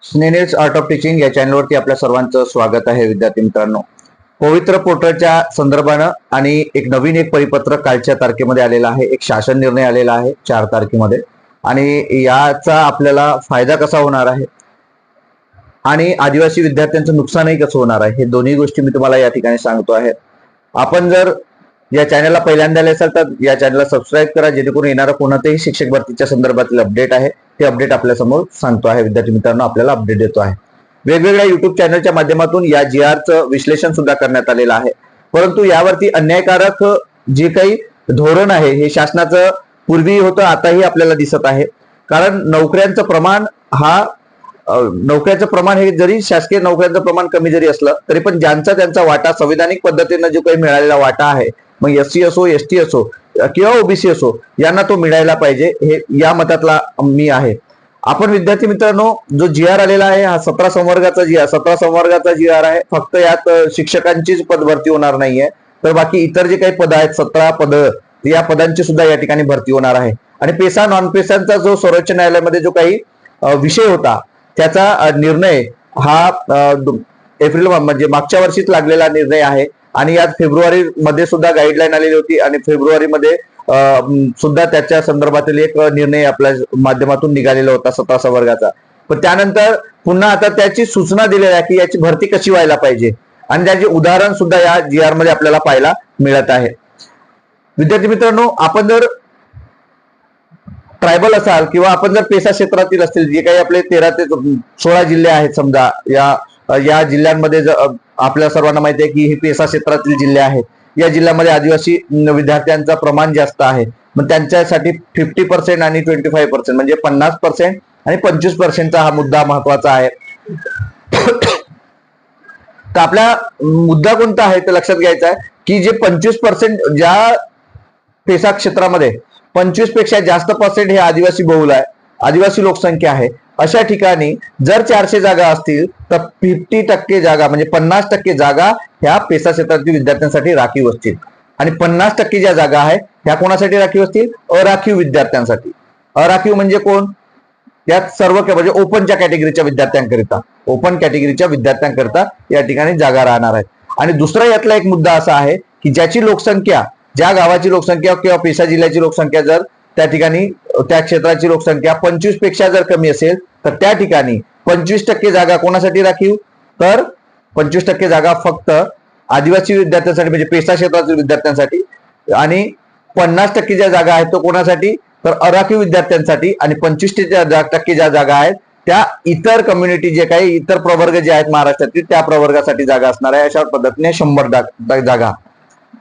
स्नेनिल्स art of teaching या चॅनलवरती आपल्या सर्वांचं स्वागत आहे. विद्यार्थी मित्रांनो, पवित्र पोर्टलच्या संदर्भानं आणि एक परिपत्रक कालच्या तारखेमध्ये आलेला आहे. एक शासन निर्णय आलेला आहे 4 तारखेमध्ये आणि याचा आपल्याला फायदा कसा होणार आहे आणि आदिवासी विद्यार्थ्यांचं नुकसानही कसं होणार आहे, हे दोन्ही गोष्टी मी तुम्हाला या ठिकाणी सांगतो आहे. आपण जर या चॅनलला पहिल्यांदा आले असाल तर या चॅनलला सबस्क्राईब करा, जेणेकरून येणारं कोणत्याही शिक्षक भरतीच्या संदर्भातील अपडेट आहे ते अपडेट आपल्या समोर सांगतो आहे. विद्यार्थी मित्रांनो, आपल्याला अपडेट देतो आहे. वेगवेगळ्या युट्यूब चॅनलच्या माध्यमातून या GR विश्लेषण सुद्धा करण्यात आलेलं आहे. परंतु यावरती अन्यायकारक जे काही धोरण आहे हे शासनाचं पूर्वी होतं, आताही आपल्याला दिसत आहे. कारण नोकऱ्यांचं प्रमाण हे जरी शासकीय नोकऱ्यांचं प्रमाण कमी जरी असलं तरी पण ज्यांचा त्यांचा वाटा संविधानिक पद्धतीनं जो काही मिळालेला वाटा आहे, मग SC असो, ST असो किंवा OBC असो, यांना तो मिळायला पाहिजे, हे या मतातला मी आहे. आपण विद्यार्थी मित्रांनो, जो GR आलेला आहे हा 17 संवर्गाचा GR आहे. फक्त यात शिक्षकांचीच पद भरती होणार नाहीये, तर बाकी इतर जे काही पद आहेत 17 पद, या पदांची सुद्धा या ठिकाणी भरती होणार आहे. आणि पेसा नॉन पेसांचा जो सर्वोच्च न्यायालयामध्ये जो काही विषय होता त्याचा निर्णय हा एप्रिल म्हणजे मागच्या वर्षीच लागलेला निर्णय आहे. आणि यात फेब्रुवारी मध्ये सुद्धा गाईडलाईन आलेली होती आणि फेब्रुवारी मध्ये सुद्धा त्याच्या संदर्भातील एक निर्णय आपल्या माध्यमातून निघालेला होता 17 संवर्गाचा. पण त्यानंतर पुन्हा आता त्याची सूचना दिलेली आहे की याची भरती कशी व्हायला पाहिजे आणि त्याचे उदाहरण सुद्धा या GR मध्ये आपल्याला पाहायला मिळत आहे. विद्यार्थी मित्रांनो, आपण जर ट्रायबल असाल किंवा आपण जर पेसा क्षेत्रातील असतील, जे काही आपले 13 ते 16 जिल्हे आहेत समजा, या जिल्ह्यांमध्ये आपल्या सर्वांना माहिती आहे की हे पेसा क्षेत्रातील जिल्हे आहेत. या जिल्ह्यामध्ये आदिवासी विद्यार्थ्यांचं प्रमाण जास्त आहे. मग त्यांच्यासाठी 50% आणि 25% म्हणजे 50% आणि 25%चा हा मुद्दा महत्वाचा आहे. तर आपला मुद्दा कोणता आहे ते लक्षात घ्यायचा आहे की जे 25% ज्या पेसा क्षेत्रामध्ये 25 पेक्षा जास्त पर्सेंट हे आदिवासी बहुल आहे, आदिवासी लोकसंख्या आहे, अशा ठिकाणी जर 400 जागा असतील तर 50% जागा म्हणजे 50% जागा ह्या पेसा क्षेत्रातील विद्यार्थ्यांसाठी राखीव असतील आणि 50% ज्या जागा आहेत ह्या कोणासाठी राखीव असतील? अराखीव विद्यार्थ्यांसाठी. अराखीव म्हणजे कोण? यात सर्व म्हणजे ओपनच्या विद्यार्थ्यांकरिता या ठिकाणी जागा राहणार आहेत. आणि दुसरा यातला एक मुद्दा असा आहे की ज्याची लोकसंख्या, ज्या गावाची लोकसंख्या किंवा पेसा जिल्ह्याची लोकसंख्या जर त्या ठिकाणी त्या क्षेत्राची लोकसंख्या 25 पेक्षा जर कमी असेल तर त्या ठिकाणी 25% जागा कोणासाठी राखीव? तर 25% जागा फक्त आदिवासी विद्यार्थ्यांसाठी म्हणजे पेसा क्षेत्रातील विद्यार्थ्यांसाठी आणि 50% ज्या जागा आहेत तो कोणासाठी? तर अराखीव विद्यार्थ्यांसाठी. आणि 25% ज्या जागा आहेत त्या इतर कम्युनिटी, जे काही इतर प्रवर्ग जे आहेत महाराष्ट्रातील त्या प्रवर्गासाठी जागा असणार आहे. अशा पद्धतीने 100 जागा.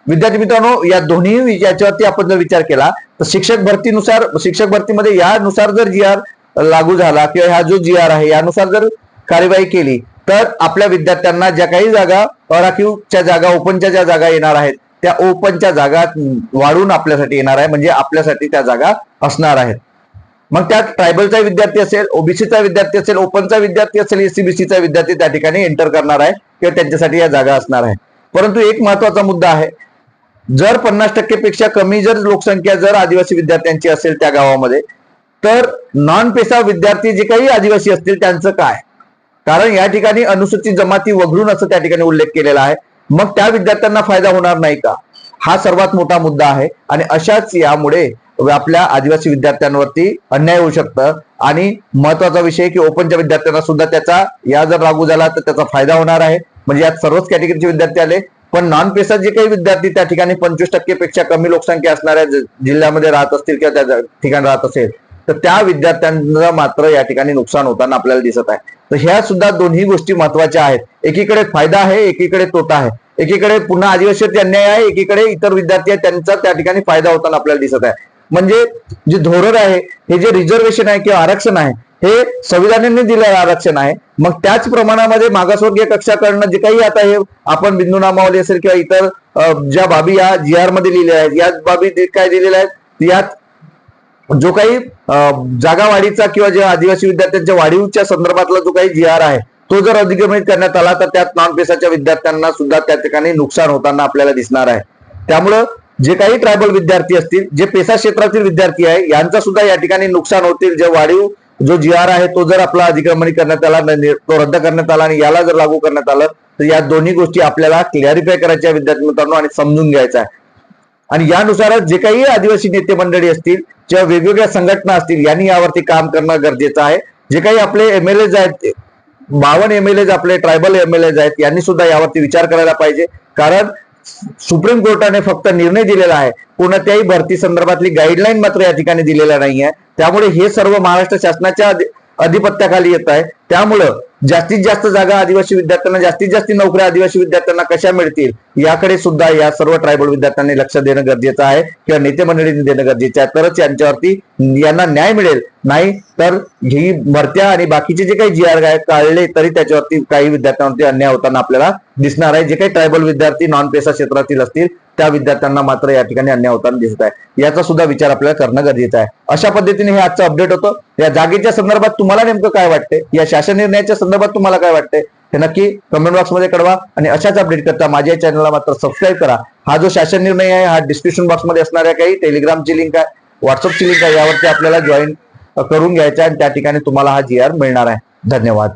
विद्यार्थी मित्रांनो, या दोन्ही याच्यावरती आपण जर विचार केला तर शिक्षक भरतीमध्ये यानुसार जर GR लागू झाला किंवा हा जो GR आहे यानुसार जर कार्यवाही केली तर आपल्या विद्यार्थ्यांना ज्या काही जागा अराखीवच्या जागा, ओपनच्या ज्या जागा येणार आहेत त्या ओपनच्या जागा वाढून आपल्यासाठी येणार आहे, म्हणजे आपल्यासाठी त्या जागा असणार आहेत. मग त्यात ट्रायबलचा विद्यार्थी असेल, OBCचा विद्यार्थी असेल, ओपनचा विद्यार्थी असेल, SC-BCचा विद्यार्थी त्या ठिकाणी एंटर करणार आहे किंवा त्यांच्यासाठी या जागा असणार आहे. परंतु एक महत्वाचा मुद्दा आहे, जर 50% पेक्षा कमी जर लोकसंख्या जर आदिवासी विद्यार्थ्यांची असेल त्या गावामध्ये, तर नॉन पेसा विद्यार्थी जे काही आदिवासी असतील त्यांचं काय? कारण या ठिकाणी अनुसूचित जमाती वगळून असं त्या ठिकाणी उल्लेख केलेला आहे. मग त्या विद्यार्थ्यांना फायदा होणार नाही का? हा सर्वात मोठा मुद्दा आहे. आणि अशाच यामुळे आपल्या आदिवासी विद्यार्थ्यांवरती अन्याय होऊ शकतं. आणि महत्वाचा विषय की ओपनच्या विद्यार्थ्यांना सुद्धा त्याचा, या जर लागू झाला तर त्याचा फायदा होणार आहे. म्हणजे यात सर्वच कॅटेगरीचे विद्यार्थी आले, पण नॉन पेसा जे काही विद्यार्थी त्या ठिकाणी 25% पेक्षा कमी लोकसंख्या असणाऱ्या जिल्ह्यामध्ये राहत असतील किंवा त्या ठिकाणी राहत असेल तर त्या विद्यार्थ्यांना मात्र या ठिकाणी नुकसान होताना आपल्याला दिसत आहे. तर ह्या सुद्धा दोन्ही गोष्टी महत्वाच्या आहेत. एकीकडे फायदा आहे, एकीकडे तोटा आहे. एकीकडे पुन्हा आदिवासीवरती अन्याय आहे, एकीकडे इतर विद्यार्थी आहेत त्यांचा त्या ठिकाणी फायदा होताना आपल्याला दिसत आहे. म्हणजे जे धोरण आहे, हे जे रिझर्वेशन आहे किंवा आरक्षण आहे, हे संविधानाने दिलेलं आरक्षण आहे. मग त्याच प्रमाणामध्ये मागासवर्गीय कक्षाकडनं जे काही आता हे आपण बिंदू नामावली असेल किंवा इतर ज्या बाबी या GR मध्ये लिहिल्या आहेत, या बाबी काय दिलेल्या आहेत, यात जो काही जागा वाढीचा किंवा जे आदिवासी विद्यार्थ्यांच्या वाढीच्या संदर्भातला जो काही GR आहे तो जर अधिगमित करण्यात आला तर त्यात नॉन पेसाच्या विद्यार्थ्यांना सुद्धा त्या ठिकाणी नुकसान होताना आपल्याला दिसणार आहे. त्यामुळं जे काही ट्रायबल विद्यार्थी असतील, जे पेसा क्षेत्रातील विद्यार्थी आहे यांचा सुद्धा या ठिकाणी नुकसान होतील. जे वाढीव जो जी आर आहे तो जर आपला अतिक्रमणी करण्यात आला, तो रद्द करण्यात आला आणि याला जर लागू करण्यात आलं तर या दोन्ही गोष्टी आपल्याला क्लॅरिफाय करायच्या विद्यार्थी मित्रांनो आणि समजून घ्यायचं आहे. आणि यानुसारच जे काही आदिवासी नेते मंडळी असतील किंवा वेगवेगळ्या संघटना असतील यांनी यावरती काम करणं गरजेचं आहे. जे काही आपले एमएलएज आहेत, 52 एमएलएज आपले ट्रायबल एमएलएज आहेत, यांनी सुद्धा यावरती विचार करायला पाहिजे. कारण सुप्रीम कोर्टाने फक्त निर्णय दिलेला आहे, कोणत्याही भरती संदर्भातली गाईडलाईन मात्र या ठिकाणी दिलेला नाहीये. त्यामुळे हे सर्व महाराष्ट्र शासनाच्या अधिपत्याखाली येत आहे. त्यामुळं जास्तीत जास्त जागा आदिवासी विद्यार्थ्यांना, जास्तीत जास्त नोकऱ्या आदिवासी विद्यार्थ्यांना कशा मिळतील याकडे सुद्धा या सर्व ट्रायबल विद्यार्थ्यांनी लक्ष देणं गरजेचं आहे किंवा नेते मंडळींनी देणं गरजेचं आहे. तरच यांच्यावरती यांना न्याय मिळेल. नाही तर ही भरत्या आणि बाकीचे जे काही जी आर काढले तरी त्याच्यावरती काही विद्यार्थ्यांवरती अन्याय होताना आपल्याला दिसणार आहे. जे काही ट्रायबल विद्यार्थी नॉन पेसा क्षेत्रातील असतील त्या विद्यार्थ्यांना मात्र या ठिकाणी अन्याय होताना दिसत आहे. याचा सुद्धा विचार आपल्याला करणं गरजेचं आहे. अशा पद्धतीने हे आजचं अपडेट होतं. या जागेच्या संदर्भात तुम्हाला नेमकं काय वाटतंय, या शासन निर्णयाच्या संदर्भात तुम्हाला काय वाटतंय हे नक्की कमेंट बॉक्समध्ये कळवा. आणि अशाच अपडेट करता माझ्या चॅनलला मात्र सबस्क्राईब करा. हा जो शासन निर्णय आहे हा डिस्क्रिप्शन बॉक्समध्ये असणाऱ्या काही टेलिग्रामची लिंक आहे, व्हॉट्सअपची लिंक आहे, यावरती आपल्याला जॉईन करून घ्यायचा आणि त्या ठिकाणी तुम्हाला हा जी आर मिळणार आहे. धन्यवाद.